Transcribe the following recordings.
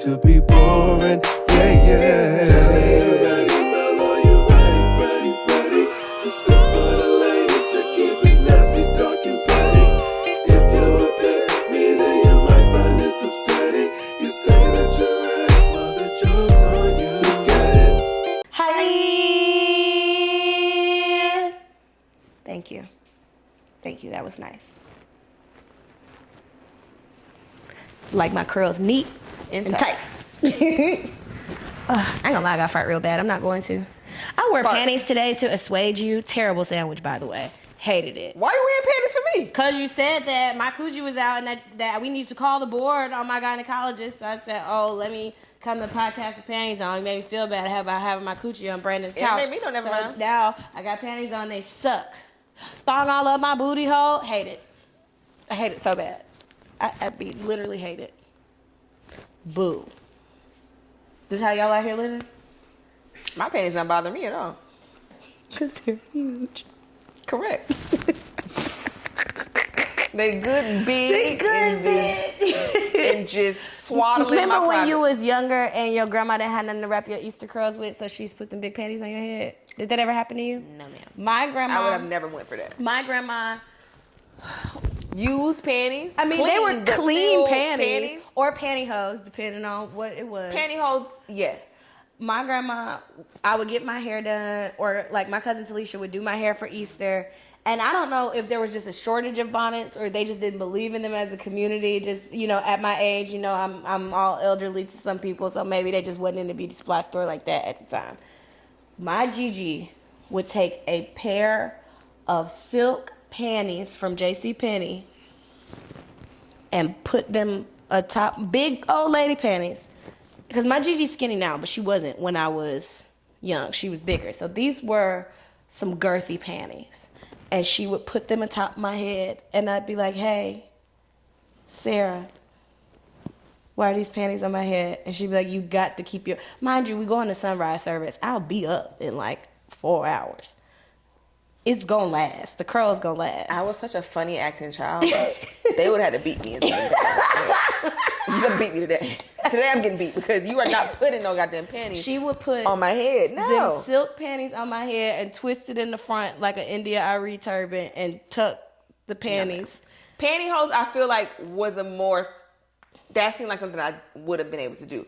to be boring. Yeah, yeah. Tell me you ready, Mellow, you ready to spit for the ladies to keep it nasty, dark and petty. If you would pick me, then you might find this upsetting. You say that you're ready, well the joke's on you. Get it? Hi. Thank you. Thank you. That was nice. Like my curls neat and tight. I ain't gonna lie, I got fart real bad. I'm not going to. I wore panties today to assuage you. Terrible sandwich, by the way. Hated it. Why you wearing panties for me? Because you said that my coochie was out and that we need to call the board on my gynecologist. So I said, oh, let me come to the podcast with panties on. It made me feel bad about having my coochie on Brandon's couch. It made me know, never mind. Now I got panties on, they suck. Thong all up my booty hole. Hate it. I hate it so bad. I literally hate it. Boo. This how y'all out here living? My panties don't bother me at all. Because they're huge. Correct. They good and big. And just swaddling Remember my when private. you was younger and your grandma didn't have nothing to wrap your Easter curls with, so she's put them big panties on your head? Did that ever happen to you? No, ma'am. My grandma. I would have never went for that. My grandma. Used panties? I mean, clean, they were but clean still panties or pantyhose, depending on what it was. Pantyhose, yes. My grandma, I would get my hair done, or like my cousin Talisha would do my hair for Easter. And I don't know if there was just a shortage of bonnets or they just didn't believe in them as a community. Just, you know, at my age, you know, I'm all elderly to some people, so maybe they just wasn't in the beauty supply store like that at the time. My Gigi would take a pair of silk panties from JCPenney and put them atop big old lady panties. Because my Gigi's skinny now, but she wasn't when I was young. She was bigger. So these were some girthy panties. And she would put them atop my head. And I'd be like, hey, Sarah, why are these panties on my head? And she'd be like, you got to keep your... Mind you, we go on the sunrise service. I'll be up in like 4 hours. It's gonna last. The curl's gonna last. I was such a funny acting child. They would have had to beat me. You're gonna beat me today. Today I'm getting beat because you are not putting no goddamn panties. She would put on my head. No. them silk panties on my head and twist it in the front like an India Arie turban and tuck the panties. No. Pantyhose, I feel like was a more. That seemed like something I would have been able to do.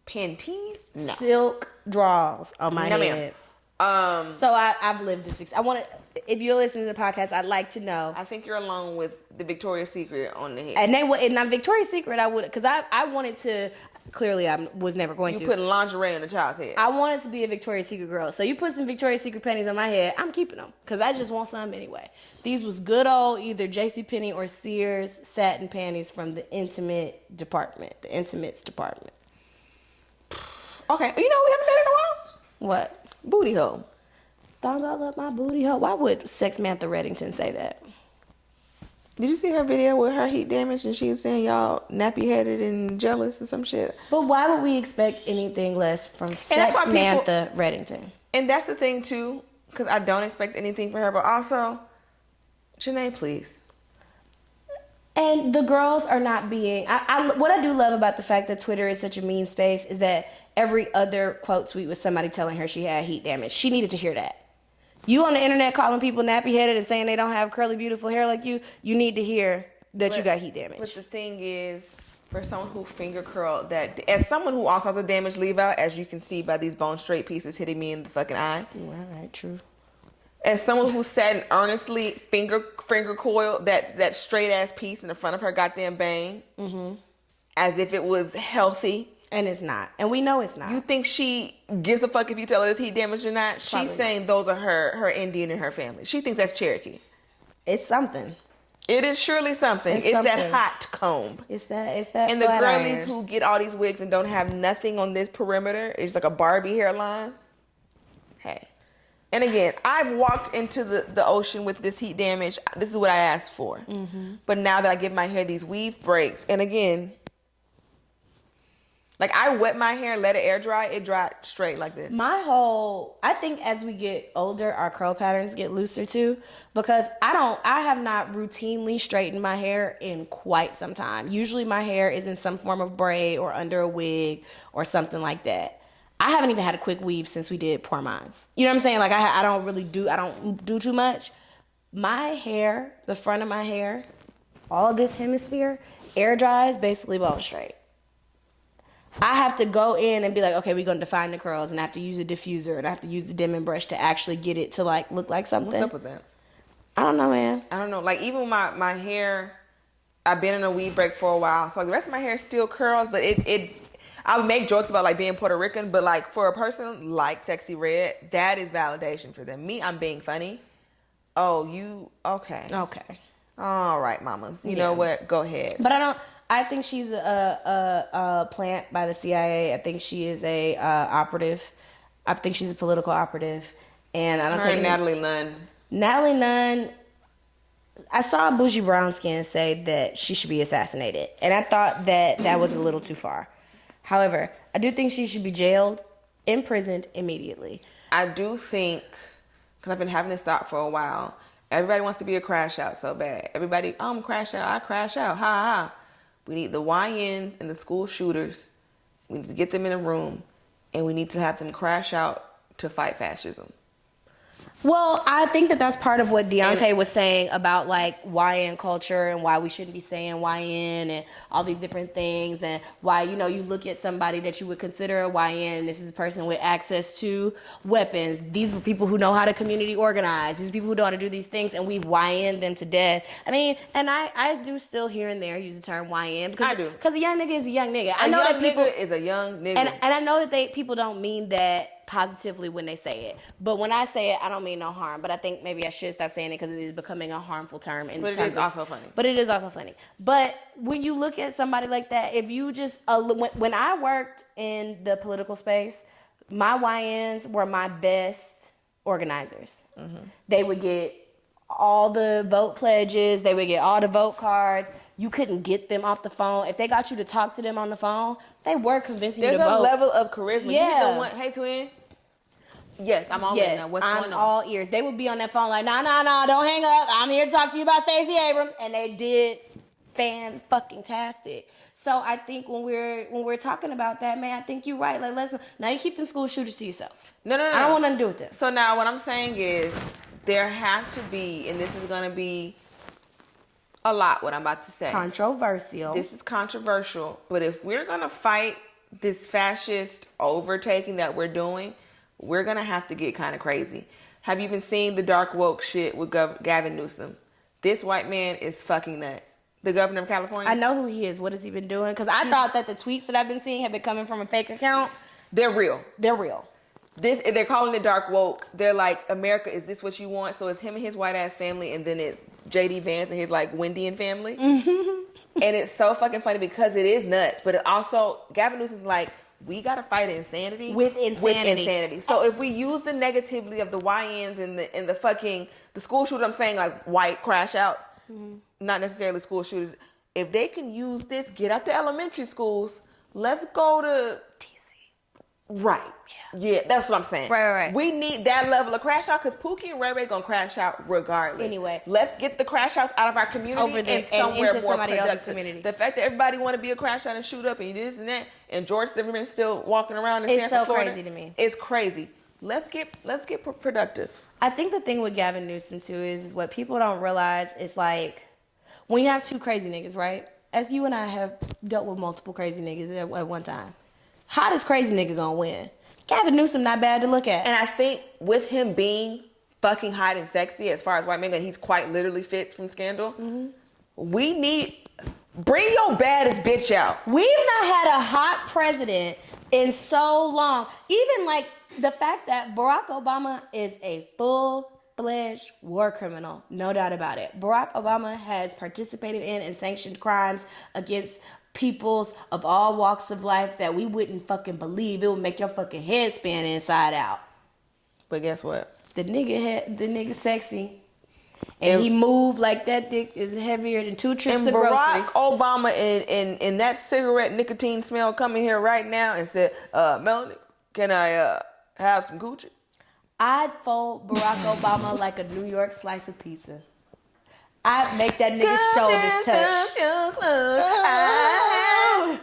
Panties? No. Silk draws on my head. So I've lived this. I want to. If you're listening to the podcast, I'd like to know. I think you're alone with the Victoria's Secret on the head. And they would. And I'm Victoria's Secret. I would, because I wanted to. Clearly, I was never going to. You putting lingerie on the child's head. I wanted to be a Victoria's Secret girl. So you put some Victoria's Secret panties on my head, I'm keeping them because I just want some anyway. These was good old either JCPenney or Sears satin panties from the intimate department, the intimates department. Okay, you know what we haven't done in a while? What? Booty hole. Thong all up my booty hole. Why would Sex Mantha Reddington say that? Did you see her video with her heat damage and she was saying y'all nappy headed and jealous and some shit? But why would we expect anything less from Sex Mantha Reddington? And that's the thing too, because I don't expect anything from her, but also, Janae, please. And the girls are not being... what I do love about the fact that Twitter is such a mean space is that every other quote tweet was somebody telling her she had heat damage. She needed to hear that. You on the internet calling people nappy-headed and saying they don't have curly, beautiful hair like you need to hear that you got heat damage. But the thing is, for someone who finger curled that... As someone who also has a damaged leave-out, as you can see by these bone straight pieces hitting me in the fucking eye. All right, true. As someone who sat and earnestly finger coiled that straight ass piece in the front of her goddamn bang, as if it was healthy, and it's not, and we know it's not. You think she gives a fuck if you tell her it's heat damaged or not? Probably She's saying those are her Indian and her family. She thinks that's Cherokee. It's something. It is surely something. It's that hot comb. It's that. And the girlies who get all these wigs and don't have nothing on this perimeter, it's like a Barbie hairline. Hey. And again, I've walked into the ocean with this heat damage. This is what I asked for. But now that I give my hair these weave breaks, and again, Like, I wet my hair, let it air dry, it dried straight like this. I think as we get older, our curl patterns get looser too, because I have not routinely straightened my hair in quite some time. Usually my hair is in some form of braid or under a wig or something like that. I haven't even had a quick weave since we did Pour Mines. You know what I'm saying? Like, I don't do too much. My hair, the front of my hair, all of this hemisphere, air dries basically bone straight. I have to go in and be like, okay, we're going to define the curls, and I have to use a diffuser, and I have to use the dimming brush to actually get it to, like, look like something. What's up with that? I don't know, man. I don't know. Like, even my hair, I've been in a weave break for a while, so like, the rest of my hair still curls, but I would make jokes about, like, being Puerto Rican, but, like, for a person like Sexy Red, that is validation for them. Me, I'm being funny. Oh, you, okay. Okay. All right, mamas. You know what? Go ahead. But I think she's a plant by the CIA. I think she is a operative. I think she's a political operative. And I don't take Natalie Nunn. Natalie Nunn, I saw Bougie Brownskin say that she should be assassinated. And I thought that was a little too far. However, I do think she should be jailed, imprisoned immediately. I do think, because I've been having this thought for a while, everybody wants to be a crash out so bad. Everybody, I'm crash out, I crash out, ha ha. We need the YNs and the school shooters. We need to get them in a room, and we need to have them crash out to fight fascism. Well, I think that's part of what Deontay was saying about, like, YN culture and why we shouldn't be saying YN and all these different things, and why, you know, you look at somebody that you would consider a YN, and this is a person with access to weapons. These are people who know how to community organize. These are people who know how to do these things, and we've YN'd them to death. I mean, and I do still here and there use the term YN. Because, I do. Because a young nigga is a young nigga. A young nigga is a young nigga. And I know that people don't mean that positively when they say it, but when I say it, I don't mean no harm. But I think maybe I should stop saying it because it is becoming a harmful term. But it is also funny. But it is also funny. But when you look at somebody like that, if you just when I worked in the political space, my YNs were my best organizers. Mm-hmm. They would get all the vote pledges. They would get all the vote cards. You couldn't get them off the phone. If they got you to talk to them on the phone, they were convincing you to vote. There's a level of charisma. Yeah. You get the one, hey, twin. Yes, I'm all in now. What's going on? I'm all ears. They would be on that phone like, nah, don't hang up. I'm here to talk to you about Stacey Abrams. And they did fan-fucking-tastic. So I think when we're talking about that, man, I think you're right. Like, listen, now you keep them school shooters to yourself. No. I don't want nothing to do with them. So now what I'm saying is there have to be, and this is going to be a lot what I'm about to say. Controversial. This is controversial, but if we're going to fight this fascist overtaking that we're doing, we're going to have to get kind of crazy. Have you been seeing the dark woke shit with Gavin Newsom? This white man is fucking nuts. The governor of California. I know who he is. What has he been doing? Because I thought that the tweets that I've been seeing have been coming from a fake account. They're real. They're real. They're calling it dark woke. They're like, America, is this what you want? So it's him and his white ass family, and then it's JD Vance and his like Wendian family. Mm-hmm. And it's so fucking funny because it is nuts. But it also, Gavin Newsom's like, we gotta fight insanity with insanity. So if we use the negativity of the YNs and the fucking the school shooter, I'm saying like white crash outs, not necessarily school shooters. If they can use this, get out the elementary schools. Let's go to DC. Right. Yeah, that's what I'm saying. Right. We need that level of crash out because Pookie and Ray Ray gonna crash out regardless. Anyway, let's get the crash outs out of our community over this and somewhere into more somebody productive. else's community. The fact that everybody want to be a crash out and shoot up and you this and that, and George Zimmerman's still walking around in Stanford, Florida. It's so crazy to me. It's crazy. Let's get productive. I think the thing with Gavin Newsom too is what people don't realize is like when you have two crazy niggas, right? As you and I have dealt with multiple crazy niggas at one time. How does crazy nigga gonna win? Gavin Newsom not bad to look at. And I think with him being fucking hot and sexy as far as white men, and he's quite literally Fitz from Scandal, we need, bring your baddest bitch out. We've not had a hot president in so long. Even like the fact that Barack Obama is a full-fledged war criminal, no doubt about it. Barack Obama has participated in and sanctioned crimes against peoples of all walks of life that we wouldn't fucking believe. It would make your fucking head spin inside out. But guess what? The nigga sexy. And he moved like that dick is heavier than 2 trips and of Barack groceries. Obama in that cigarette nicotine smell coming here right now and said, Melanie, can I have some coochie? I'd fold Barack Obama like a New York slice of pizza. I'd make that nigga's shoulders touch. I'd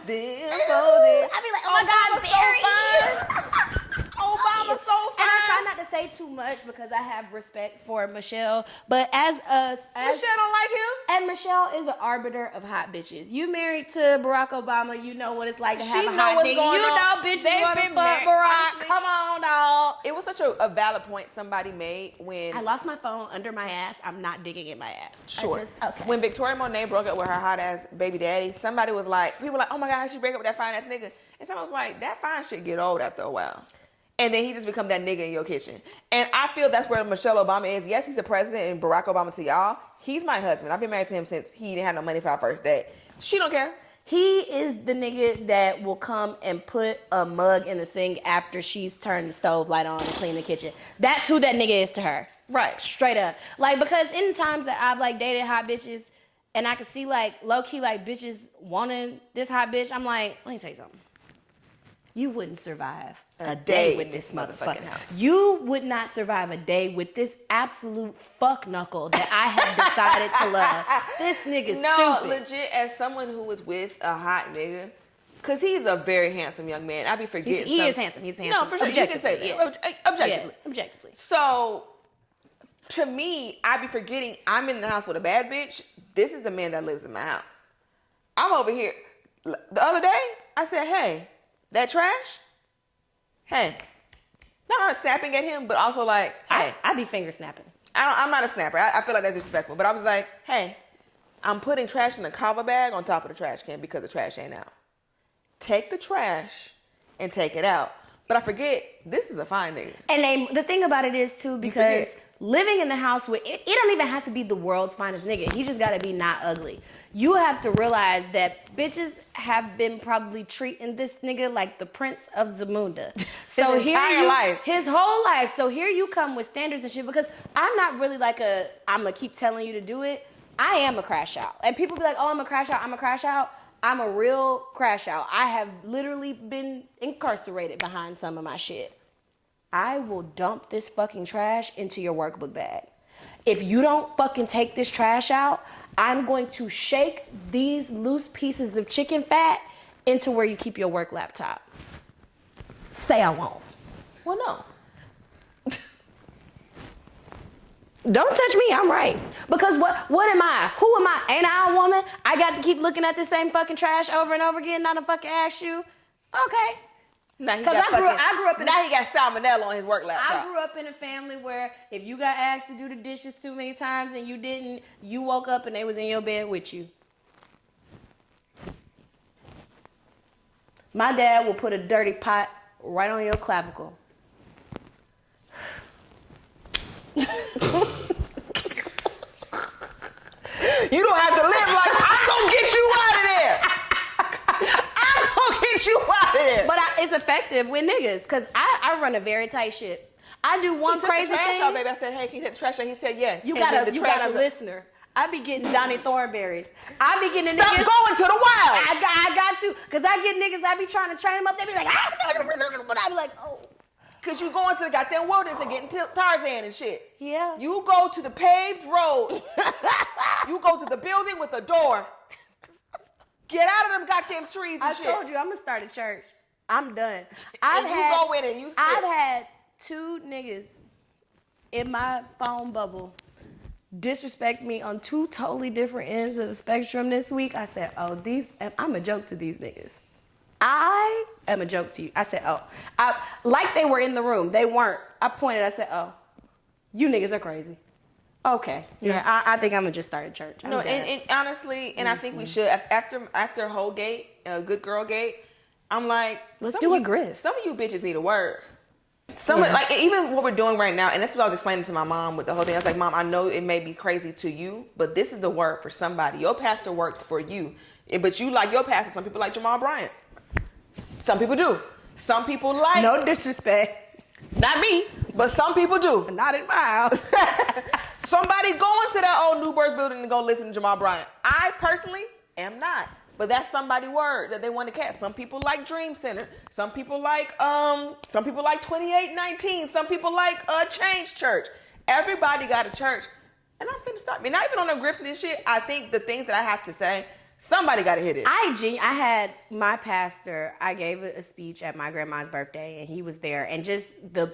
be like, oh my God, Barry. Obama's so fine. And I try not to say too much because I have respect for Michelle. But as Michelle don't like him? and Michelle is an arbiter of hot bitches. You married to Barack Obama, you know what it's like to have a hot nigga. You know bitches They've wanna been fuck married. Barack. Honestly, Come on, dog. It was such a valid point somebody made when I lost my phone under my ass. I'm not digging in my ass. Sure. Okay. When Victoria Monet broke up with her hot ass baby daddy, somebody was like, people were like, oh my God, she break up with that fine ass nigga. And someone was like, that fine shit get old after a while. And then he just become that nigga in your kitchen. And I feel that's where Michelle Obama is. Yes, he's the president and Barack Obama to y'all. He's my husband. I've been married to him since he didn't have no money for our first date. She don't care. He is the nigga that will come and put a mug in the sink after she's turned the stove light on and clean the kitchen. That's who that nigga is to her. Right. Straight up. Like, because in times that I've like dated hot bitches and I could see like low key like bitches wanting this hot bitch, I'm like, let me tell you something. You wouldn't survive a day with this motherfucking house. You would not survive a day with this absolute fuck knuckle that I have decided to love. This nigga's stupid. Legit, as someone who was with a hot nigga, because he's a very handsome young man. I be forgetting. He is handsome. He's handsome. No, for sure. You can say that. Yes. Objectively. Yes, objectively. So, to me, I be forgetting I'm in the house with a bad bitch. This is the man that lives in my house. I'm over here. The other day, I said, hey, that trash? Hey. No, I'm not snapping at him, but also like, hey. I be finger snapping. I'm not a snapper. I feel like that's disrespectful. But I was like, hey, I'm putting trash in a kava bag on top of the trash can because the trash ain't out. Take the trash and take it out. But I forget, this is a fine nigga. And the thing about it is too, because living in the house with it don't even have to be the world's finest nigga. He just gotta be not ugly. You have to realize that bitches have been probably treating this nigga like the Prince of Zamunda. So his whole life. So here you come with standards and shit, because I'm not really like I'm gonna keep telling you to do it. I am a crash out. And people be like, oh, I'm a crash out. I'm a real crash out. I have literally been incarcerated behind some of my shit. I will dump this fucking trash into your workbook bag. If you don't fucking take this trash out, I'm going to shake these loose pieces of chicken fat into where you keep your work laptop. Say I won't. Well, no. Don't touch me, I'm right. Because what am I? Who am I? Ain't I a woman? I got to keep looking at the same fucking trash over and over again, not to fucking ask you. Okay. Because I grew up in now he got salmonella on his work laptop. I grew up in a family where if you got asked to do the dishes too many times and you didn't, you woke up and they was in your bed with you. My dad will put a dirty pot right on your clavicle. You don't have to live like, I'm gonna get you out of there. I'm gonna get you out of there. But it's effective with niggas, because I run a very tight ship. I do one crazy thing. Out, baby. I said, hey, can you take the trash out? He said, yes. You got a listener. I be getting Donnie Thornberries. I be getting Stop niggas. Going to the wild. I got to. Because I get niggas, I be trying to train them up. They be like, but I be like, oh. Because you go into the goddamn wilderness and getting Tarzan and shit. Yeah. You go to the paved roads. You go to the building with a door. Get out of them goddamn trees and shit. I told you, I'm going to start a church. I'm done. Go in and you sit. I've had 2 niggas in my phone bubble disrespect me on 2 totally different ends of the spectrum this week. I said, oh, I'm a joke to these niggas. I am a joke to you. I said, oh. Like they were in the room. They weren't. I pointed, I said, oh, you niggas are crazy. Okay. Yeah, I think I'm going to just start a church. No, and honestly, and I think we should, after whole gate, good girl gate, I'm like, let's do a grist. Some of you bitches need a word. Like, even what we're doing right now, and that's what I was explaining to my mom with the whole thing. I was like, Mom, I know it may be crazy to you, but this is the word for somebody. Your pastor works for you. But you like your pastor. Some people like Jamal Bryant. Some people do. Some people like... No disrespect. Not me, but some people do. Not in my house. somebody going to that old New Birth building to go listen to Jamal Bryant. I personally am not. But that's somebody's word that they want to catch. Some people like Dream Center. Some people like 2819. Some people like Change Church. Everybody got a church. And I'm finna start. I mean, not even on the grifting and shit. I think the things that I have to say, somebody got to hit it. I had my pastor, I gave a speech at my grandma's birthday, and he was there. And just the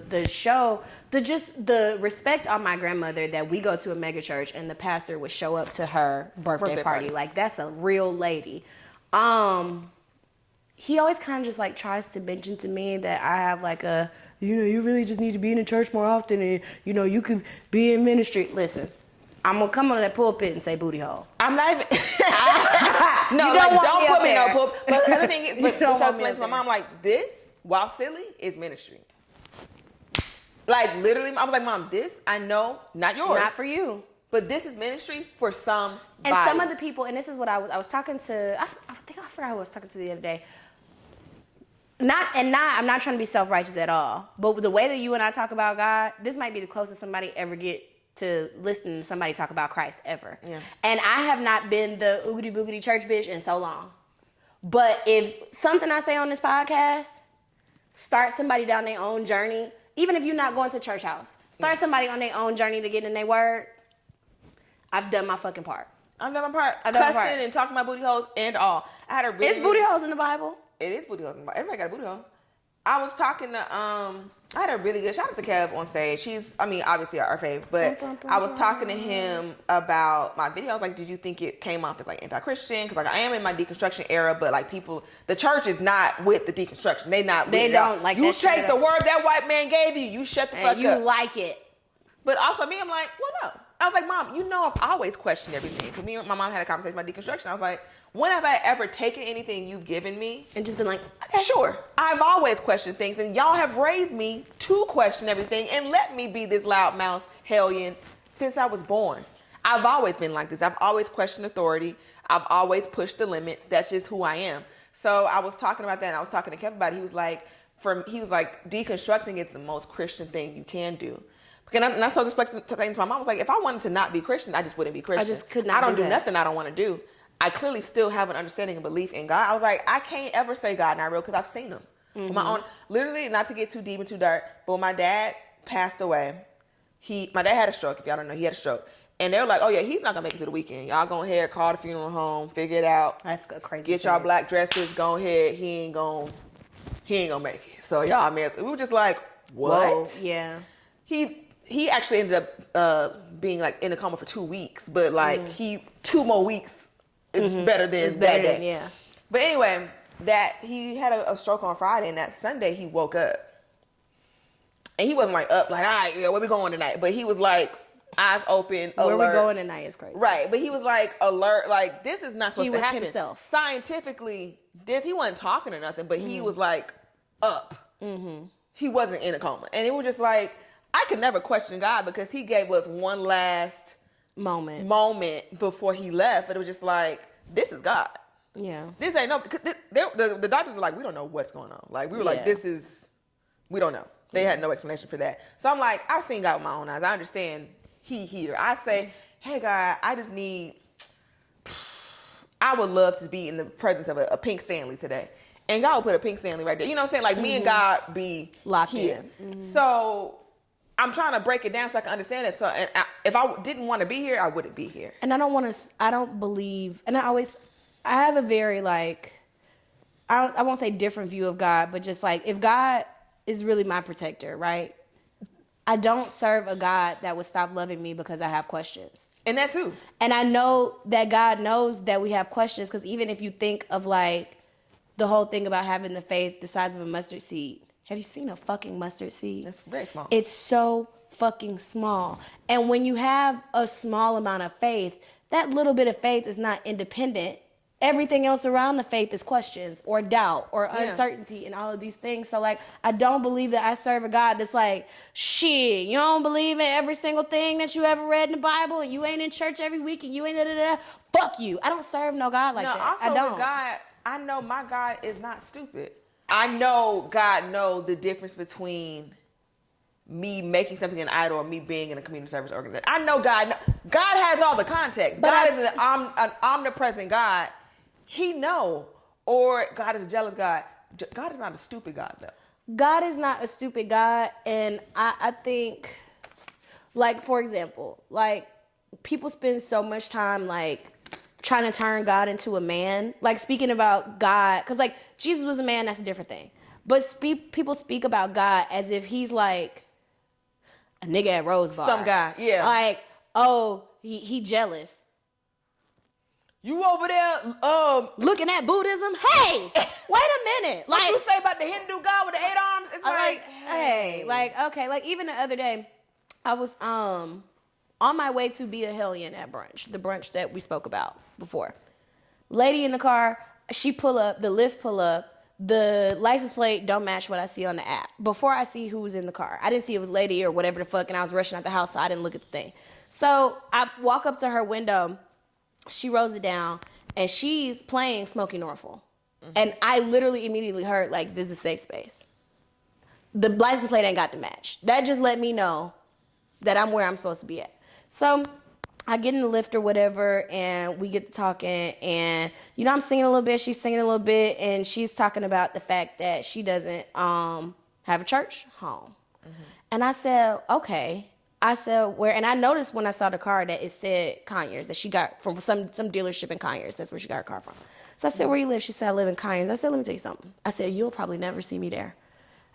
respect on my grandmother that we go to a mega church and the pastor would show up to her birthday party. Like, that's a real lady. He always kind of just like tries to mention to me that I have like you really just need to be in the church more often, and you could be in ministry. Listen, I'm gonna come on that pulpit and say booty hole. I'm not even. No, don't put me in no pulpit. But the other thing, but I was explaining to my mom, like, this, while silly, is ministry. Like, literally, I was like, Mom, this, I know, not yours. Not for you. But this is ministry for somebody. And some of the people, and this is what I was talking to, I forgot who I was talking to the other day. I'm not trying to be self-righteous at all, but the way that you and I talk about God, this might be the closest somebody ever get to listening to somebody talk about Christ ever. Yeah. And I have not been the oogity boogity church bitch in so long. But if something I say on this podcast starts somebody down their own journey, even if you're not going to church house, start somebody on their own journey to get in their word, I've done my fucking part. I've done my part. Cussing and talking about booty holes and all. I had a really, it's booty holes in the Bible. It is booty holes in the Bible. Everybody got a booty hole. I was talking to I had a really good shout out to Kev on stage. He's obviously our fave, but I was talking to him about my video. I was like, did you think it came off as like anti-Christian? Because like I am in my deconstruction era, but like the church is not with the deconstruction. They don't like you that take shit the word that white man gave you. You shut the fuck up. You like it. But also me, I'm like, well, no. I was like, Mom, I've always questioned everything. Because me and my mom had a conversation about deconstruction. I was like, when have I ever taken anything you've given me and just been like, okay, sure. I've always questioned things, and y'all have raised me to question everything and let me be this loudmouth hellion since I was born. I've always been like this. I've always questioned authority. I've always pushed the limits. That's just who I am. So I was talking about that, and I was talking to Kevin about it. He was like, deconstructing is the most Christian thing you can do. And I so just explained to my mom, I was like, if I wanted to not be Christian, I just wouldn't be Christian. I just could not. I don't do nothing I don't want to do. I clearly still have an understanding and belief in God. I was like, I can't ever say God not real because I've seen him. Mm-hmm. My own, literally, not to get too deep and too dark, but when my dad passed away, my dad had a stroke. If y'all don't know, he had a stroke. And they were like, oh yeah, he's not going to make it to the weekend. Y'all go ahead, call the funeral home, figure it out. That's crazy. Get y'all black dresses, go ahead. He ain't going to make it. So y'all, man, we were just like, what? Whoa, yeah. He actually ended up being like in a coma for 2 weeks, but like 2 more weeks is better than that day. Yeah. But anyway, that he had a stroke on Friday, and that Sunday he woke up, and he wasn't like up like, all right, where we going tonight? But he was like eyes open, alert. Where we going tonight is crazy. Right, but he was like alert, like this is not supposed to happen. He was himself. Scientifically, he wasn't talking or nothing, but he was like up. Mm-hmm. He wasn't in a coma, and it was just like. I could never question God because he gave us one last moment before he left. But it was just like, this is God. Yeah. This ain't no, the doctors were like, we don't know what's going on. Like, we were like, we don't know. They had no explanation for that. So I'm like, I've seen God with my own eyes. I understand he here. I say, hey God, I would love to be in the presence of a pink Stanley today. And God will put a pink Stanley right there. You know what I'm saying? Like me and God be locked here. in. Mm-hmm. So I'm trying to break it down so I can understand it. So if I didn't want to be here, I wouldn't be here. And I don't believe, and I have a very like, I won't say different view of God, but just like, if God is really my protector, right? I don't serve a God that would stop loving me because I have questions. And that too. And I know that God knows that we have questions, because even if you think of like the whole thing about having the faith the size of a mustard seed, have you seen a fucking mustard seed? It's very small. It's so fucking small. And when you have a small amount of faith, that little bit of faith is not independent. Everything else around the faith is questions or doubt or uncertainty and all of these things. So like, I don't believe that I serve a God that's like, shit, you don't believe in every single thing that you ever read in the Bible, and you ain't in church every week, and you ain't da-da-da. Fuck you. I don't serve no God like that. Also I don't. With God, I know my God is not stupid. I know God knows the difference between me making something an idol or me being in a community service organization. I know God has all the context. But God is an omnipresent God. He know. Or God is a jealous God. God is not a stupid God, though. God is not a stupid God. And I think, like, for example, like, people spend so much time, like, trying to turn God into a man. Like, speaking about God, because, like, Jesus was a man, that's a different thing. But people speak about God as if he's, like, a nigga at Rose Bar. Some guy, yeah. Like, oh, he jealous. You over there, Looking at Buddhism? Hey, wait a minute. what Like, you say about the Hindu God with the 8 arms? It's like, hey, like, okay, like, even the other day, I was on my way to be a hellion at brunch, the brunch that we spoke about before. Lady in the car, she pull up, the lift pull up, the license plate don't match what I see on the app. Before I see who was in the car, I didn't see it was lady or whatever the fuck, and I was rushing out the house, so I didn't look at the thing. So I walk up to her window, she rolls it down, and she's playing Smokey Norfolk. And I literally immediately heard, like, this is a safe space. The license plate ain't got to match. That just let me know that I'm where I'm supposed to be at. So I get in the lift or whatever, and we get to talking, and, you know, I'm singing a little bit, she's singing a little bit, and she's talking about the fact that she doesn't have a church home. And I said, okay. I said, where? And I noticed when I saw the car that it said Conyers, that she got from some dealership in Conyers. That's where she got her car from. So I said, where you live? She said, I live in Conyers. I said, let me tell you something. I said, you'll probably never see me there.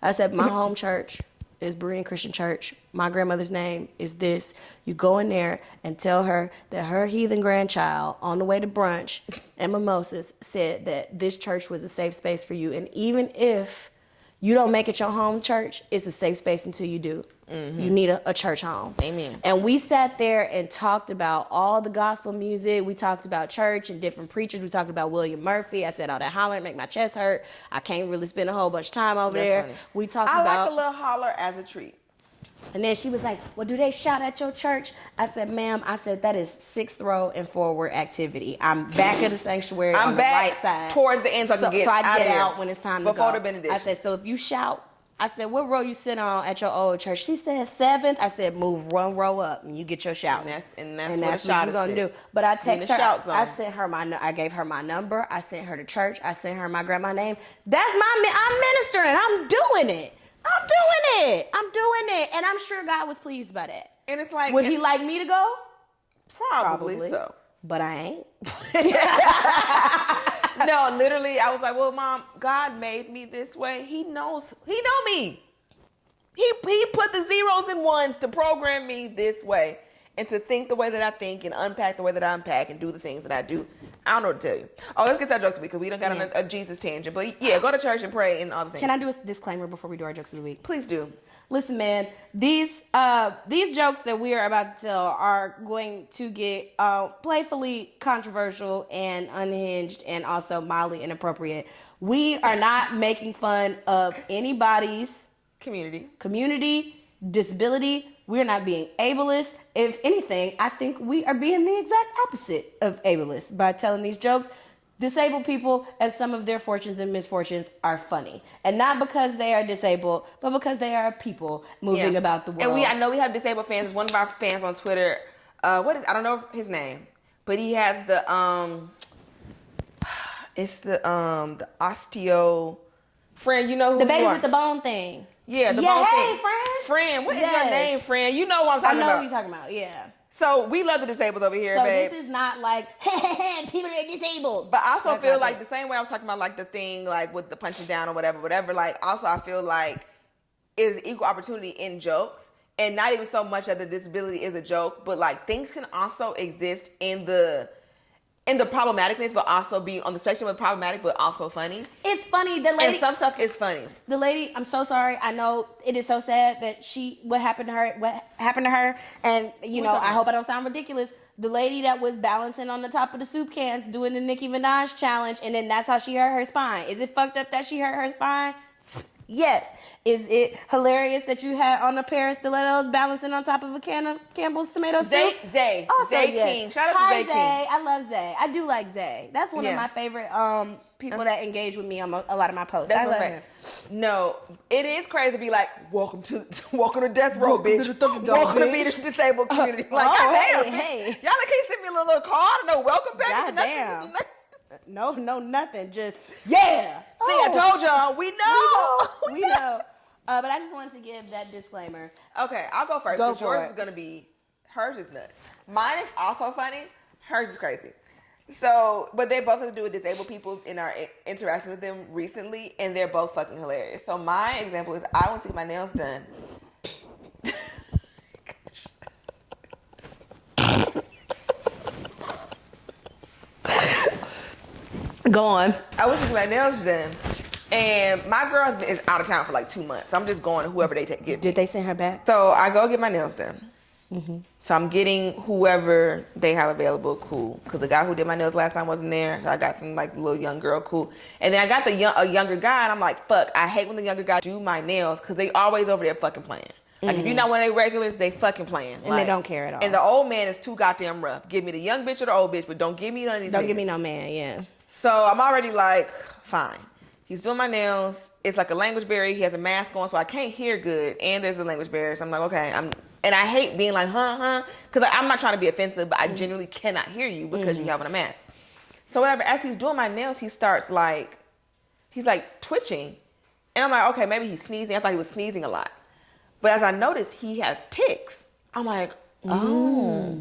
I said, my home church is Berean Christian Church. My grandmother's name is this. You go in there and tell her that her heathen grandchild on the way to brunch and mimosas said that this church was a safe space for you. And even if you don't make it your home church, it's a safe space until you do. You need a church home. Amen. And we sat there and talked about all the gospel music. We talked about church and different preachers. We talked about William Murphy. I said, oh, that hollering make my chest hurt. I can't really spend a whole bunch of time over there. Funny. We talked I about... like a little holler as a treat. And then she was like, well, do they shout at your church? I said, ma'am, I said, that is 6th row and forward activity. I'm back of the sanctuary on the right side. Towards the end so I can get I out get of here out when it's time to go. Before the benediction. I said, so if you shout, I said, what row you sit on at your old church? She said 7th. I said, move 1 row up and you get your shout. And that's what you're gonna do. But I text her. I zone. sent her I gave her my number. I sent her to church. I sent her my grandma's name. I'm ministering. I'm doing it. And I'm sure God was pleased by that. And it's like, would he like me to go? Probably so. But I ain't. No, literally, I was like, well, Mom, God made me this way. He know me. He put the zeros and ones to program me this way and to think the way that I think and unpack the way that I unpack and do the things that I do. I don't know what to tell you. Oh, let's get to our jokes of the week because we done got on a Jesus tangent. But yeah, go to church and pray and all the things. Can I do a disclaimer before we do our jokes of the week? Please do. Listen, man, these jokes that we are about to tell are going to get playfully controversial and unhinged and also mildly inappropriate. We are not making fun of anybody's community, disability. We're not being ableist. If anything, I think we are being the exact opposite of ableist by telling these jokes. Disabled people, as some of their fortunes and misfortunes, are funny. And not because they are disabled, but because they are people moving about the world. And I know we have disabled fans. One of our fans on Twitter, I don't know his name, but he has the osteo friend. You know who the baby you are. with the bone thing. Yeah, the bone thing. Friend. Friend, what is your name, friend? You know what I'm talking about. I know what you're talking about, yeah. So we love the disabled over here, babe. So this is not like, people are disabled. But I also feel like the same way I was talking about like the thing like with the punching down or whatever, like also I feel like is equal opportunity in jokes. And not even so much that the disability is a joke, but like things can also exist in the problematicness, but also be on the spectrum of problematic, but also funny. It's funny. The lady, and some stuff is funny. The lady, I'm so sorry. I know it is so sad that what happened to her. And, I hope I don't sound ridiculous. The lady that was balancing on the top of the soup cans doing the Nicki Minaj challenge, and then that's how she hurt her spine. Is it fucked up that she hurt her spine? Yes. Is it hilarious that you had on a pair of stilettos balancing on top of a can of Campbell's tomato soup? Zay Also, King. Shout out to Zay King. I love Zay. I do like Zay. That's one of my favorite people that engage with me on a lot of my posts. That's I what love I'm him. saying. No, it is crazy to be like, welcome to death row, Welcome bitch. to the Thunderdome, Welcome to bitch. be this disabled community. Like, oh, goddamn, hey. y'all can't send me a little card, no welcome package, Goddamn. nothing. No, nothing. Just yeah. See, I told y'all, we know. We know. But I just wanted to give that disclaimer. Okay, I'll go first. Go Because for yours it. is gonna be, hers is nuts. Mine is also funny. Hers is crazy. So, but they both have to do with disabled people in our interaction with them recently, and they're both fucking hilarious. So my example is I went to get my nails done. Go on. I went to get my nails done, and my girl is out of town for like 2 months. So I'm just going to whoever they get me. Did they send her back? So I go get my nails done. Mm-hmm. So I'm getting whoever they have available, cool. Because the guy who did my nails last time wasn't there. So I got some like little young girl, cool. And then I got a younger guy, and I'm like, fuck, I hate when the younger guys do my nails because they always over there fucking playing. Like if you're not one of their regulars, they fucking playing. And they don't care at all. And the old man is too goddamn rough. Give me the young bitch or the old bitch, but don't give me none of these Don't niggas. give me no man, yeah. So I'm already like, fine. He's doing my nails. It's like a language barrier. He has a mask on, so I can't hear good. And there's a language barrier. So I'm like, okay. And I hate being like, because I'm not trying to be offensive, but I genuinely cannot hear you because you have on a mask. So whatever, as he's doing my nails, he starts like, he's like twitching. And I'm like, okay, maybe he's sneezing. I thought he was sneezing a lot. But as I noticed, he has tics. I'm like, oh,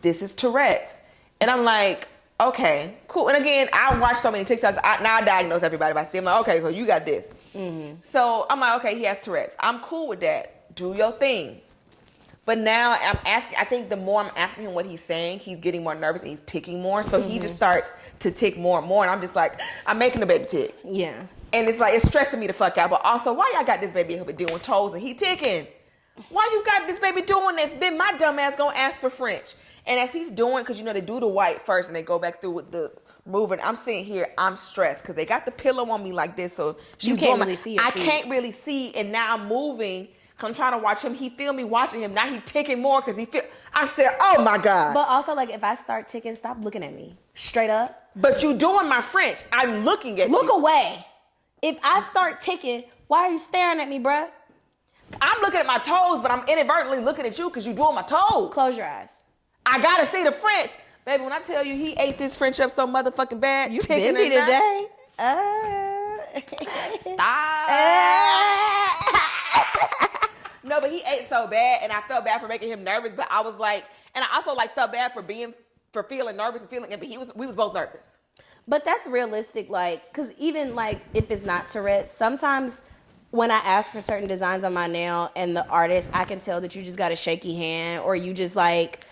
this is Tourette's. And I'm like, okay, cool. And again, I watch so many TikToks. Now I diagnose everybody if I see him. Like, okay, so you got this. So I'm like, okay, he has Tourette's. I'm cool with that. Do your thing. But now I'm asking, I think the more I'm asking him what he's saying, he's getting more nervous and he's ticking more. So he just starts to tick more and more. And I'm just like, I'm making the baby tick. Yeah. And it's like, it's stressing me the fuck out. But also, why y'all got this baby here doing toes and he ticking? Why you got this baby doing this? Then my dumb ass gonna ask for French. And as he's doing, because you know they do the white first and they go back through with the moving. I'm sitting here, I'm stressed because they got the pillow on me like this. So You can't really see your I feet. can't really see. And now I'm moving. I'm trying to watch him. He feel me watching him. Now he ticking more because he feel. I said, oh my God. But also, like, if I start ticking, stop looking at me. Straight up. But you doing my French. I'm looking at you. Look away. If I start ticking, why are you staring at me, bruh? I'm looking at my toes, but I'm inadvertently looking at you because you doing my toes. Close your eyes. I gotta see the French. Baby, when I tell you he ate this French up so motherfucking bad. You ticking busy and today. No, but he ate so bad, and I felt bad for making him nervous. But I was like, and I also like felt bad for feeling nervous and feeling it. But we was both nervous. But that's realistic, like, because even like if it's not Tourette's, sometimes when I ask for certain designs on my nail and the artist, I can tell that you just got a shaky hand or you just like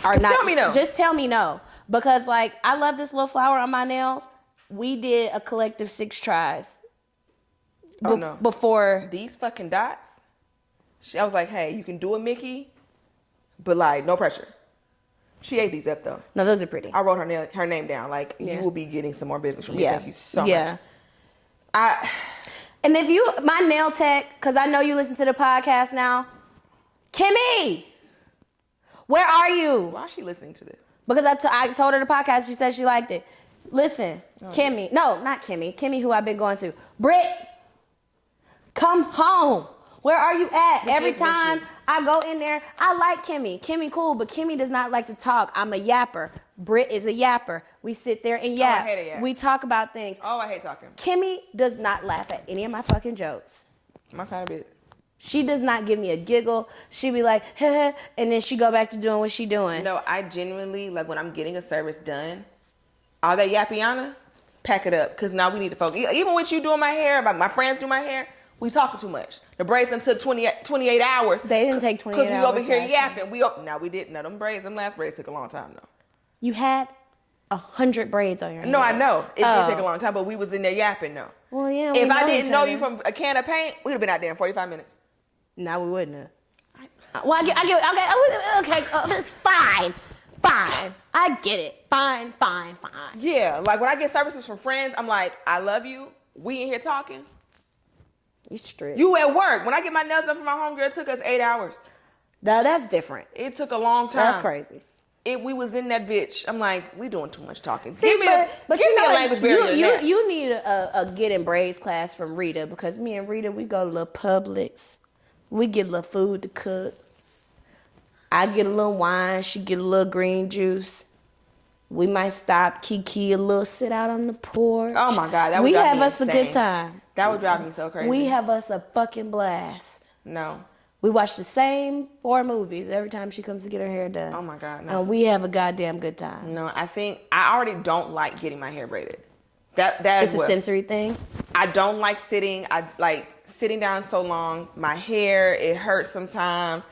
are not. Tell me no. Just tell me no, because like I love this little flower on my nails. We did a collective 6 tries. No. Before These fucking dots. I was like, hey, you can do it, Mickey, but like no pressure. She ate these up though. No, those are pretty. I wrote her name down. Like you will be getting some more business from me. Yeah. Thank you so much. And if you, my nail tech, because I know you listen to the podcast now, Kimmy, where are you? Why is she listening to this? Because I told her the podcast, she said she liked it. Listen, Kimmy, no, not Kimmy, Kimmy who I've been going to. Britt, come home. Where are you at? Every time I go in there, I like Kimmy. Kimmy cool, but Kimmy does not like to talk. I'm a yapper. Britt is a yapper. We sit there and yap. I hate a yap. We talk about things. Oh, I hate talking. Kimmy does not laugh at any of my fucking jokes. My kind of bitch. She does not give me a giggle. She be like, heh, and then she go back to doing what she doing. No, I genuinely, like when I'm getting a service done, all that yappiana, pack it up. Because now we need to focus. Even with you doing my hair, my friends do my hair, we talking too much. The braids done took 28 hours. They didn't take 28 hours. Because we over here yapping. Now we didn't. No, them last braids took a long time though. You had 100 braids on your hair. No, I know. It did take a long time, but we was in there yapping though. Well, yeah. If I didn't know you from a can of paint, we'd have been out there in 45 minutes. No, we wouldn't have. Well, okay, fine. I get it. Fine. Yeah, like when I get services from friends, I'm like, I love you. We in here talking. You strict. You at work. When I get my nails done for my homegirl, it took us 8 hours. No, that's different. It took a long time. That's crazy. we was in that bitch. I'm like, we doing too much talking. See, Give me a language barrier. You need a getting braids class from Rita, because me and Rita, we go to little Publix. We get a little food to cook. I get a little wine. She get a little green juice. We might stop, Kiki a little, sit out on the porch. Oh my God, that would drive have me us insane. a good time. That would drive me so crazy. We have us a fucking blast. No. We watch the same 4 movies every time she comes to get her hair done. Oh my God, no. And we have a goddamn good time. No, I think I already don't like getting my hair braided. That It's is a sensory thing. I don't like sitting. I like sitting down so long. My hair, it hurts sometimes.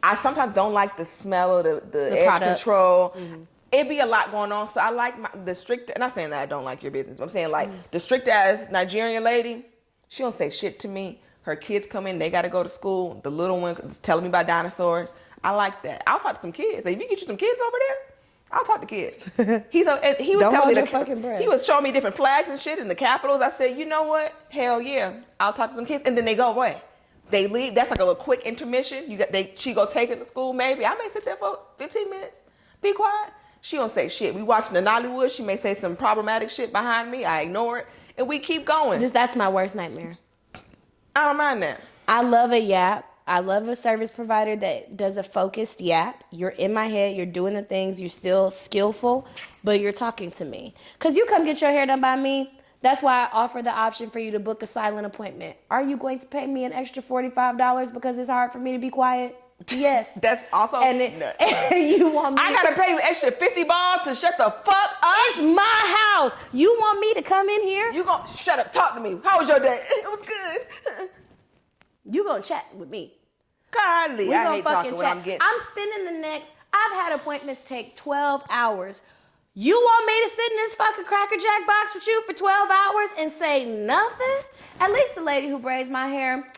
I sometimes don't like the smell of the edge products. control. Mm-hmm. It'd be a lot going on. So I like the strict, and I'm not saying that I don't like your business. I'm saying like the strict ass Nigerian lady, she don't say shit to me. Her kids come in, they got to go to school. The little one is telling me about dinosaurs. I like that. I'll talk to some kids. Like, if you get you some kids over there, I'll talk to kids. He was Don't telling hold me your fucking breath. he was showing me different flags and shit in the capitals. I said, you know what? Hell yeah, I'll talk to some kids, and then they go away. They leave. That's like a little quick intermission. She go take it to school. Maybe I may sit there for 15 minutes, be quiet. She don't say shit. We watching the Nollywood. She may say some problematic shit behind me. I ignore it, and we keep going. That's my worst nightmare. I don't mind that. I love a yap. I love a service provider that does a focused yap. You're in my head. You're doing the things. You're still skillful, but you're talking to me. Because you come get your hair done by me. That's why I offer the option for you to book a silent appointment. Are you going to pay me an extra $45 because it's hard for me to be quiet? Yes. That's also and you want me? I gotta pay you extra $50 to shut the fuck up. It's my house. You want me to come in here? You gonna shut up? Talk to me. How was your day? It was good. You gonna chat with me? Godly, We I gonna hate fucking talking chat. when I'm getting. I'm spending the next. I've had appointments take 12 hours. You want me to sit in this fucking Cracker Jack box with you for 12 hours and say nothing? At least the lady who braids my hair,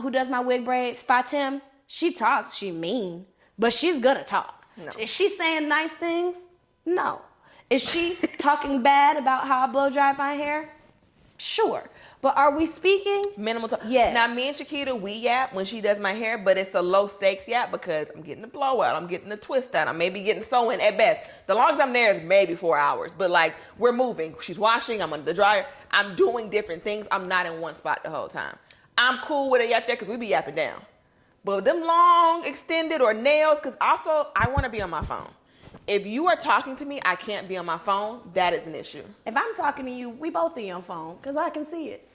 who does my wig braids, Fatim, she talks, she mean, but she's gonna talk. No. Is she saying nice things? No. Is she talking bad about how I blow dry my hair? Sure. But are we speaking? Minimal talk. Yes. Now, me and Shakita, we yap when she does my hair, but it's a low stakes yap because I'm getting the blowout, I'm getting the twist out, I'm maybe getting sewing at best. The longest I'm there is maybe 4 hours, but like we're moving. She's washing, I'm under the dryer, I'm doing different things. I'm not in one spot the whole time. I'm cool with a yap there because we be yapping down. But them long, extended, or nails, because also I want to be on my phone. If you are talking to me, I can't be on my phone. That is an issue. If I'm talking to you, we both are on phone because I can see it.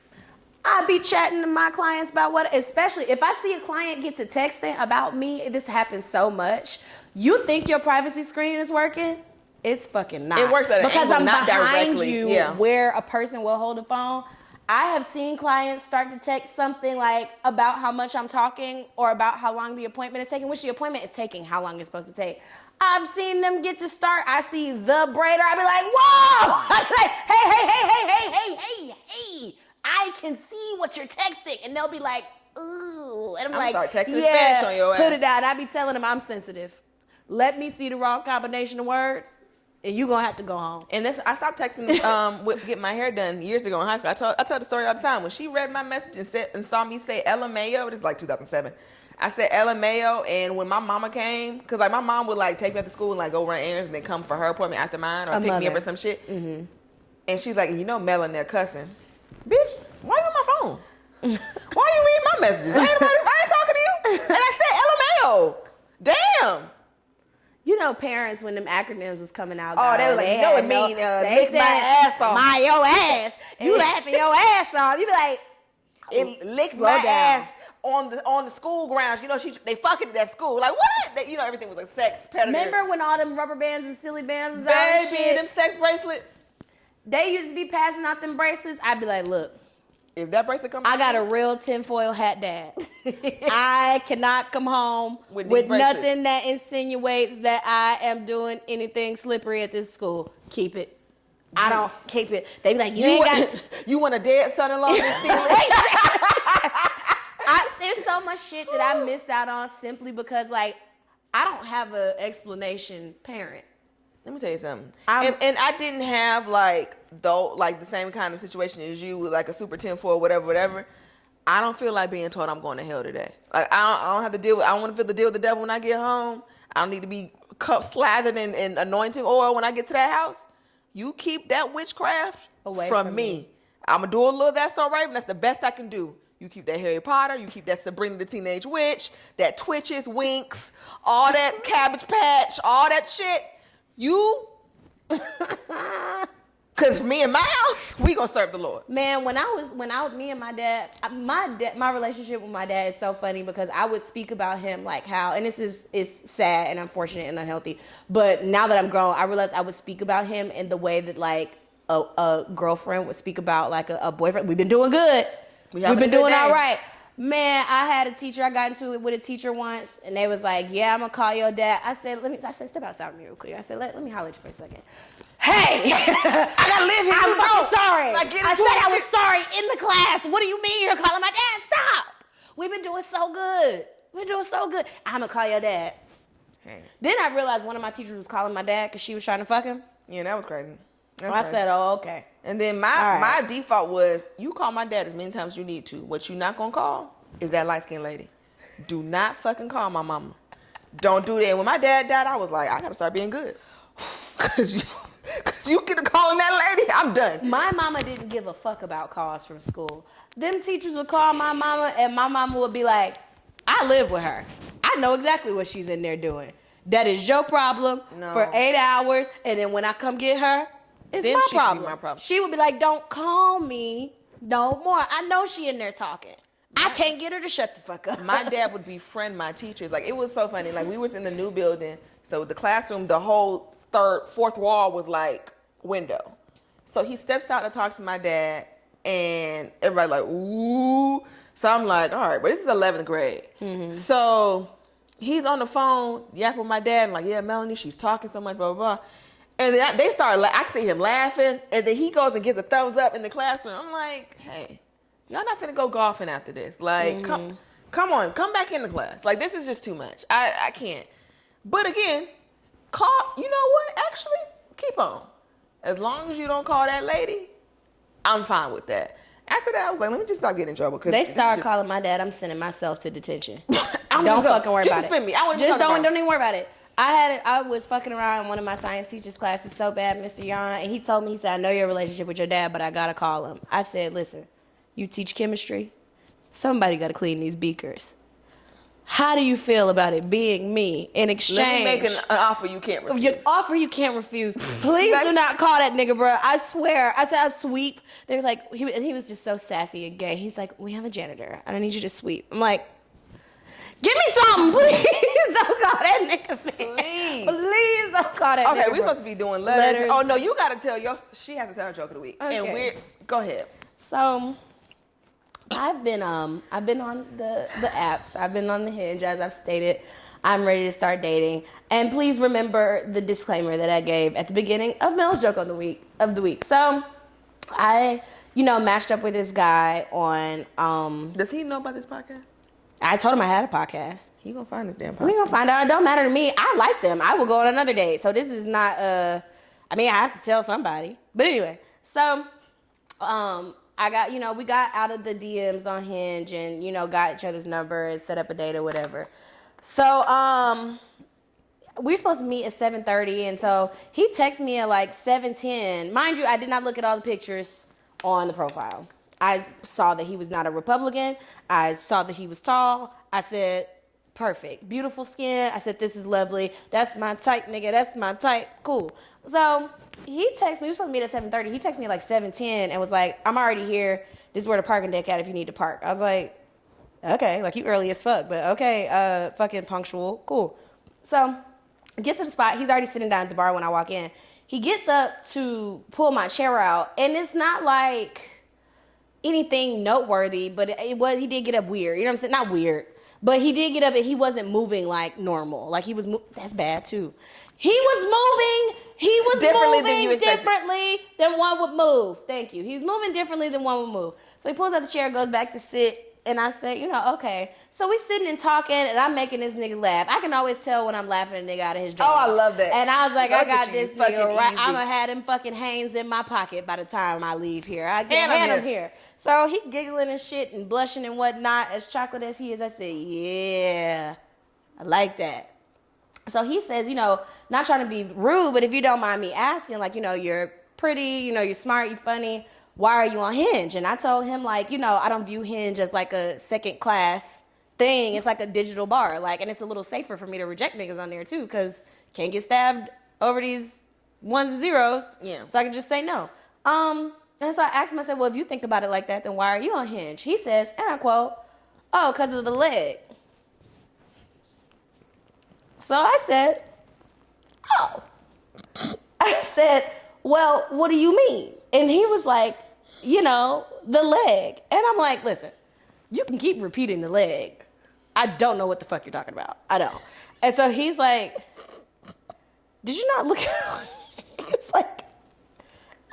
I be chatting to my clients about what, especially if I see a client get to texting about me, this happens so much. You think your privacy screen is working? It's fucking not. It works at an because angle, I'm not behind directly. you Yeah. where a person will hold a phone. I have seen clients start to text something like about how much I'm talking or about how long the appointment is taking, which the appointment is taking, how long it's supposed to take. I've seen them get to start. I see the braider. I be like, whoa! I'm like, hey. I can see what you're texting. And they'll be like, ooh. And I'm like, start texting yeah, Spanish on your put ass. it down. I be telling them I'm sensitive. Let me see the wrong combination of words, and you gonna have to go home. And I stopped texting with getting my hair done years ago in high school. I tell the story all the time. When she read my message and saw me say LMAO, this is like 2007. I said LMAO, and when my mama came, because like my mom would like take me out to school and like go run errands and then come for her appointment after mine or pick me up or some shit. Mm-hmm. And she's like, you know Mel in there cussing. Bitch, why you on my phone? Why you reading my messages? I ain't talking to you. And I said LMAO. Damn. You know, parents, when them acronyms was coming out. Oh, they was like, you know what mean, lick my ass off. My your ass. You laughing your ass off. You be like, it licked slow my down. ass on the school grounds. You know, they fucking at school. Like, what? You know, everything was like sex, predator. Remember when all them rubber bands and silly bands was out and Baby, shit? them sex bracelets. They used to be passing out them bracelets. I'd be like, look, If that bracelet comes I got a real tinfoil hat dad. I cannot come home With with these bracelets. nothing that insinuates that I am doing anything slippery at this school. Keep it. I don't keep it. They be like, you ain't got. You want a dead son-in-law? There's so much shit that I missed out on simply because, like, I don't have an explanation parent. Let me tell you something. And I didn't have like the same kind of situation as you with like a super 10 for whatever. I don't feel like being told I'm going to hell today. Like I don't have to deal with. I don't want to feel the deal with the devil when I get home. I don't need to be cup slathered in anointing oil when I get to that house. You keep that witchcraft away from me. I'm going to do a little That's All Right, and that's the best I can do. You keep that Harry Potter, you keep that Sabrina the Teenage Witch, that Twitches, Winks, all that Cabbage Patch, all that shit. You, because me and my house, we gonna serve the Lord. Man, me and my dad, my relationship with my dad is so funny because I would speak about him like how, and it's sad and unfortunate and unhealthy, but now that I'm grown, I realize I would speak about him in the way that like a girlfriend would speak about like a boyfriend. We've been doing good. We've been doing all right. Man, I had a teacher. I got into it with a teacher once, and they was like, "Yeah, I'm gonna call your dad." I said, "Step outside me real quick." I said, "Let me holler at you for a second." Hey, I gotta live here. I'm fucking sorry. I said I was sorry in the class. What do you mean you're calling my dad? Stop. We've been doing so good. I'm gonna call your dad. Hey. Then I realized one of my teachers was calling my dad because she was trying to fuck him. Yeah, that was crazy. I said, "Oh, okay." And then my default was, you call my dad as many times as you need to. What you not gonna call is that light-skinned lady. Do not fucking call my mama. Don't do that. When my dad died, I was like, I gotta start being good. Cause you get a calling that lady, I'm done. My mama didn't give a fuck about calls from school. Them teachers would call my mama, and my mama would be like, "I live with her. I know exactly what she's in there doing. That is your problem for 8 hours, and then when I come get her, it's then my she problem." Be my problem. She would be like, "Don't call me no more. I know she in there talking. I can't get her to shut the fuck up." My dad would befriend my teachers. Like, it was so funny. Like, we was in the new building, so the classroom, the whole fourth wall was like window. So he steps out to talk to my dad, and everybody like, ooh. So I'm like, all right, but this is 11th grade. Mm-hmm. So he's on the phone, yapping with my dad, and like, "Yeah, Melanie, she's talking so much, blah, blah, blah." And then they start, I see him laughing, and then he goes and gives a thumbs up in the classroom. I'm like, hey, y'all not finna go golfing after this. Like, come on, come back in the class. Like, this is just too much. I can't. But again, you know what? Actually, keep on. As long as you don't call that lady, I'm fine with that. After that, I was like, let me just stop getting in trouble. They start calling my dad. I'm sending myself to detention. Don't fucking worry about it. Just suspend me. I don't even worry about it. I was fucking around in one of my science teacher's classes so bad, Mr. Yan, and he told me, he said, "I know your relationship with your dad, but I gotta call him." I said, "Listen, you teach chemistry. Somebody gotta clean these beakers. How do you feel about it being me in exchange?" Let me make an offer you can't refuse. Your offer you can't refuse. Please do not call that nigga, bro. I swear. I said I sweep. They were like, he was just so sassy and gay. He's like, "We have a janitor, and I need you to sweep." I'm like, "Give me something, please. Don't call that nigga, man. Please don't call that nigga." Okay, we're supposed to be doing letters. Oh, no, you got to tell she has to tell her joke of the week. Okay. And go ahead. So, I've been on the apps. I've been on the Hinge, as I've stated. I'm ready to start dating. And please remember the disclaimer that I gave at the beginning of Mel's joke of the week. So, I, matched up with this guy on Does he know about this podcast? I told him I had a podcast. He gonna find this damn podcast. We gonna find out. It don't matter to me. I like them. I will go on another date. So this is not I have to tell somebody. But anyway, so I got, we got out of the DMs on Hinge and, got each other's number and set up a date or whatever. So we're supposed to meet at 7:30, and so he texted me at like 7:10. Mind you, I did not look at all the pictures on the profile. I saw that he was not a Republican. I saw that he was tall. I said, perfect. Beautiful skin. I said, this is lovely. That's my type, nigga. That's my type. Cool. So he texted me. We were supposed to meet at 7:30. He texted me at like 7:10 and was like, "I'm already here. This is where the parking deck at if you need to park." I was like, okay. Like, you early as fuck. But okay, fucking punctual. Cool. So get to the spot. He's already sitting down at the bar when I walk in. He gets up to pull my chair out. And it's not like anything noteworthy, but he did get up weird. You know what I'm saying? Not weird, but he did get up and he wasn't moving like normal. Like he was, that's bad too. He was moving differently than one would move. Thank you. He was moving differently than one would move. So he pulls out the chair, goes back to sit, and I said, okay. So we sitting and talking, and I'm making this nigga laugh. I can always tell when I'm laughing a nigga out of his drawers. Oh, I love that. And I was like, I got this nigga right. Easy. I'm going to have them fucking Hanes in my pocket by the time I leave here. I get him here. So he giggling and shit and blushing and whatnot, as chocolate as he is. I said, yeah, I like that. So he says, not trying to be rude, but if you don't mind me asking, like, you're pretty, you're smart, you're funny. Why are you on Hinge? And I told him, like, I don't view Hinge as like a second class thing. It's like a digital bar. Like, and it's a little safer for me to reject niggas on there too, because can't get stabbed over these ones and zeros. Yeah. So I can just say no. And so I asked him, I said, well, if you think about it like that, then why are you on Hinge? He says, and I quote, oh, because of the leg. So I said, oh. I said, well, what do you mean? And he was like, the leg. And I'm like, listen, you can keep repeating the leg. I don't know what the fuck you're talking about. I don't. And so he's like, did you not look at It's like,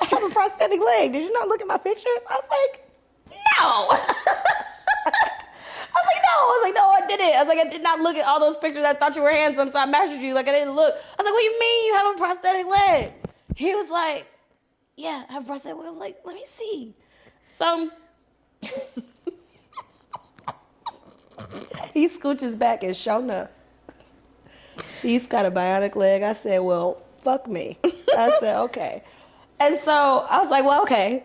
I have a prosthetic leg. Did you not look at my pictures? I was like, no. No, I didn't. I was like, I did not look at all those pictures. I thought you were handsome, so I matched with you. Like, I didn't look. I was like, what do you mean you have a prosthetic leg? He was like, yeah, I have a prosthetic leg. I was like, let me see. So he scooches back and sure enough, he's got a bionic leg. I said, well, fuck me. I said, okay. And so I was like, well, okay,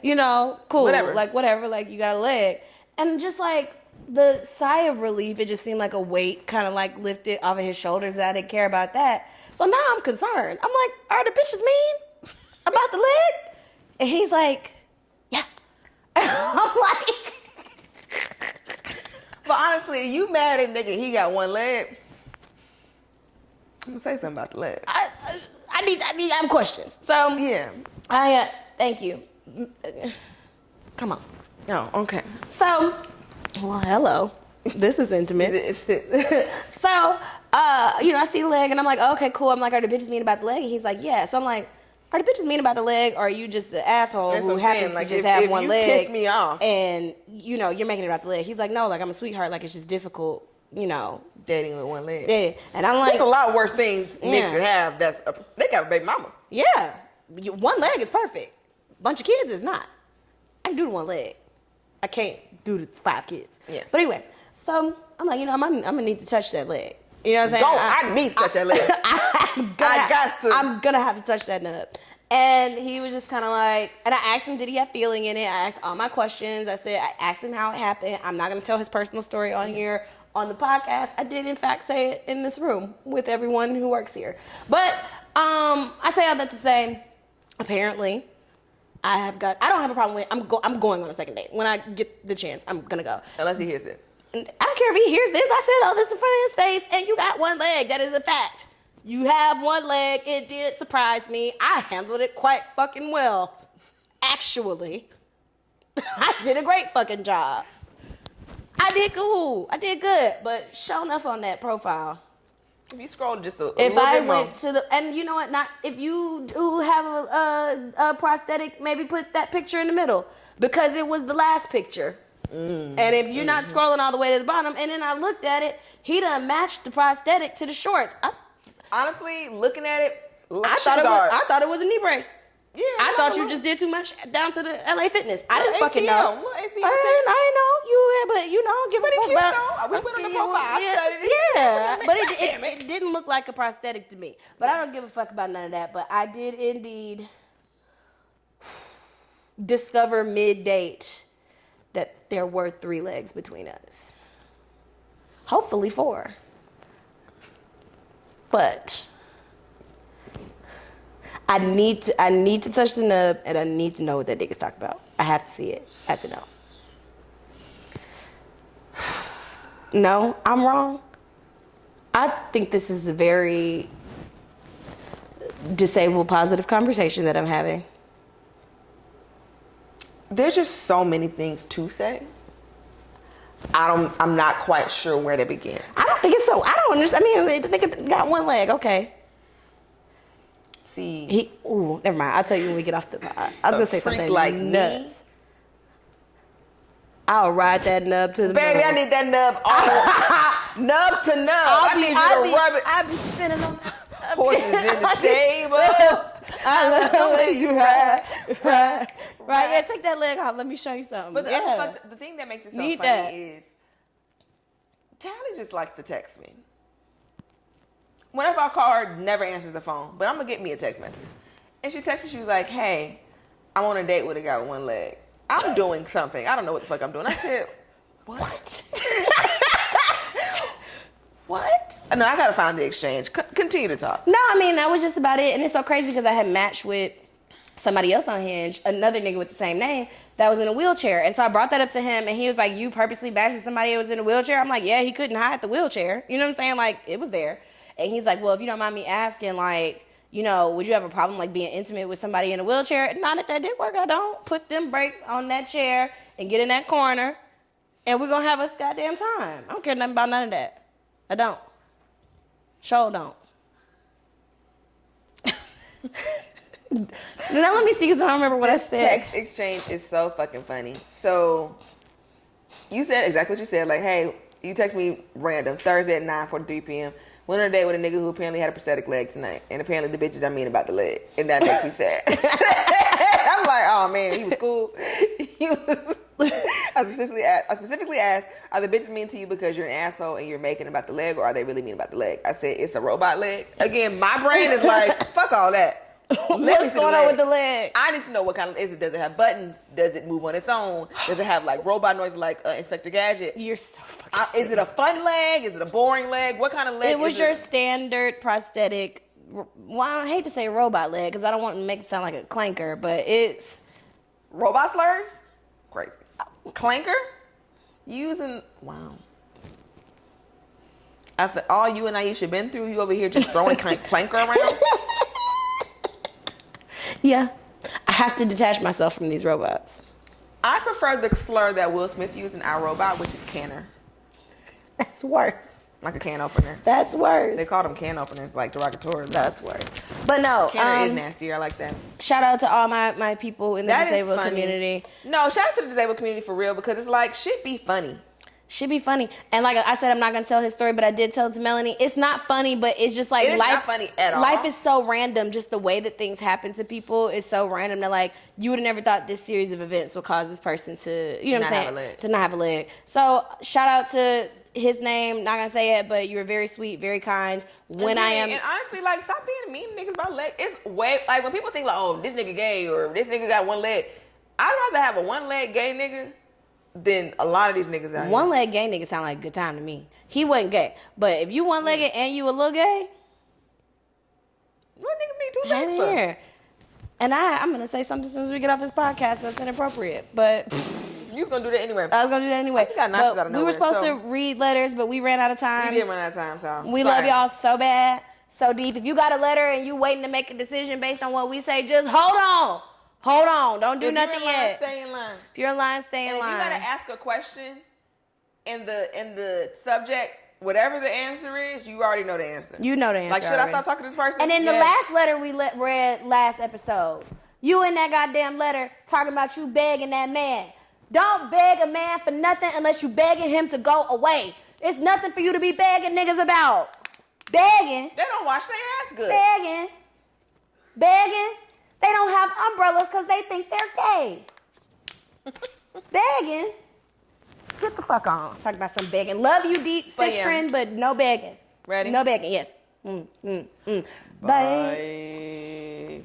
cool. Whatever. Like, whatever. Like, you got a leg. And just like, the sigh of relief, it just seemed like a weight kind of like lifted off of his shoulders that I didn't care about that. So now I'm concerned. I'm like, are the bitches mean about the leg? And he's like, yeah. And I'm like, But honestly, you mad at nigga, he got one leg. I'm gonna say something about the leg. I have questions. So Yeah. thank you. Come on. Oh, okay. So, well, hello. This is intimate. So, I see the leg and I'm like, okay, cool. I'm like, are the bitches mean about the leg? And he's like, yeah. So I'm like, are the bitches mean about the leg, or are you just an asshole That's who what I'm happens saying. Like, to just if have you one leg? piss me off. And, you're making it about the leg. He's like, no, like, I'm a sweetheart. Like, it's just difficult, Dating with one leg. Yeah. And I'm like, There's a lot worse things Yeah. niggas could have. They got a baby mama. yeah, one leg is perfect. Bunch of kids is not. I can do the one leg. I can't do the 5 kids. Yeah. But anyway, so I'm like, I'm gonna need to touch that leg. You know what I'm saying? I need to touch that leg. I'm gonna have to touch that nub. And he was just kind of like, and I asked him, did he have feeling in it? I asked all my questions. I asked him how it happened. I'm not gonna tell his personal story on here on the podcast. I did in fact say it in this room with everyone who works here. But I say all that to say, apparently, I don't have a problem with it. I'm going on a second date. When I get the chance, I'm gonna go. Unless he hears it. And I don't care if he hears this. I said all this in front of his face, and you got one leg. That is a fact. You have one leg. It did surprise me. I handled it quite fucking well. Actually, I did a great fucking job. I did cool. I did good. But show enough on that profile. If you scroll just a If little I bit more. went to the, and you know what, not if you do have a prosthetic, maybe put that picture in the middle, because it was the last picture. And if you're not scrolling all the way to the bottom, and then I looked at it, he done matched the prosthetic to the shorts. Honestly, looking at it, I thought it was a knee brace. Yeah, I thought you just did too much down to the LA Fitness. I didn't fucking know. ACL. What ACL? I didn't know you had, but give Pretty a fuck cute, about. though. We went on the profile. I studied it. Yeah, but Damn it didn't look like a prosthetic to me. But I don't give a fuck about none of that. But I did indeed discover mid-date that there were 3 legs between us. Hopefully 4. But I need to touch the nub, and I need to know what that dick is talking about. I have to see it. I have to know. No, I'm wrong. I think this is a very disabled, positive conversation that I'm having. There's just so many things to say. I'm not quite sure where to begin. I don't think it's so. I don't understand. I mean, they got one leg. Okay. See, Never mind. I'll tell you when we get off the. I was gonna say freak something like nuts. I'll ride that nub to the baby, moon. I need that nub all nub to nub. I need you to rub it. I be spinning on Horses in the stable. I love the way you ride. Yeah, take that leg off. Let me show you something. But Yeah. the thing that makes it so Need funny that. is Tally just likes to text me whenever I call her, never answers the phone. But I'm gonna get me a text message. And she texted me, she was like, hey, I'm on a date with a guy with one leg. I'm doing something. I don't know what the fuck I'm doing. I said, what? What? No, I gotta find the exchange. Continue to talk. No, I mean, that was just about it. And it's so crazy because I had matched with somebody else on Hinge, another nigga with the same name that was in a wheelchair. And so I brought that up to him and he was like, you purposely matched with somebody that was in a wheelchair? I'm like, yeah, he couldn't hide the wheelchair. You know what I'm saying? Like, it was there. And he's like, well, if you don't mind me asking, like, you know, would you have a problem like being intimate with somebody in a wheelchair? Not at that dick work, I don't. Put them brakes on that chair and get in that corner and we're gonna have us goddamn time. I don't care nothing about none of that. I don't. Sure don't. Now let me see because I don't remember what I said. Text exchange is so fucking funny. So you said exactly what you said. Like, hey, you text me random Thursday at 9:43 p.m. Went on a date with a nigga who apparently had a prosthetic leg tonight, and apparently the bitches are mean about the leg, and that makes me sad. I'm like, oh man, he was cool. I specifically asked, are the bitches mean to you because you're an asshole and you're making about the leg, or are they really mean about the leg? I said, it's a robot leg. Again, my brain is like, fuck all that. What's going on with the leg? I need to know what kind of, does it have buttons? Does it move on its own? Does it have like robot noise like Inspector Gadget? You're so fucking Is it a fun leg? Is it a boring leg? What kind of leg It was your standard prosthetic, well, I hate to say robot leg because I don't want to make it sound like a clanker, but it's... Robot slurs? Crazy. Clanker? Wow. After all you and Aisha been through, you over here just throwing clanker around? Yeah. I have to detach myself from these robots. I prefer the slur that Will Smith used in Our Robot, which is canner. That's worse. Like a can opener. That's worse. They call them can openers, like derogatory. That's worse. But no. Canner is nastier. I like that. Shout out to all my people in the disabled community. No, shout out to the disabled community for real, because it's like, shit be funny. Should be funny. And like I said, I'm not gonna tell his story, but I did tell it to Melanie. It's not funny, but it's just like it is life. Not funny at all. Life is so random. Just the way that things happen to people is so random that like you would have never thought this series of events would cause this person to, you know what I'm saying, to not have a leg. So shout out to his name. Not gonna say it, but you were very sweet, very kind. And honestly, like, stop being mean to niggas about leg. It's way like when people think like, oh, this nigga gay or this nigga got one leg. I'd rather have a one leg gay nigga than a lot of these niggas out here. One leg gay nigga sound like a good time to me. He wasn't gay, but if you one legged and you a little gay, what niggas need two legs for? Here. And I'm gonna say something as soon as we get off this podcast that's inappropriate, but you was gonna do that anyway. I was gonna do that anyway. You got notches out of nowhere, we were supposed to read letters, but we ran out of time. We did run out of time, so we love y'all so bad, so deep. If you got a letter and you waiting to make a decision based on what we say, just hold on. Hold on. Don't do nothing yet. Stay in line. If you're in line, stay in line. If you gotta ask a question in the subject, whatever the answer is, you already know the answer. You know the answer. Like, should I start talking to this person? And in the last letter we read last episode, you in that goddamn letter talking about you begging that man. Don't beg a man for nothing unless you begging him to go away. It's nothing for you to be begging niggas about. Begging. They don't wash their ass good. Begging. They don't have umbrellas because they think they're gay. Begging. Get the fuck on. Talk about some begging. Love you deep, sister, but no begging. Ready? No begging, yes. Bye.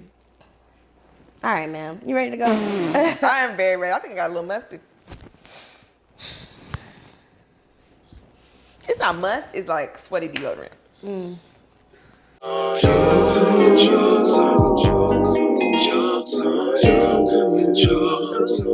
All right, man. You ready to go? I am very ready. I think I got a little musty. It's not must. It's like sweaty deodorant. Drugs.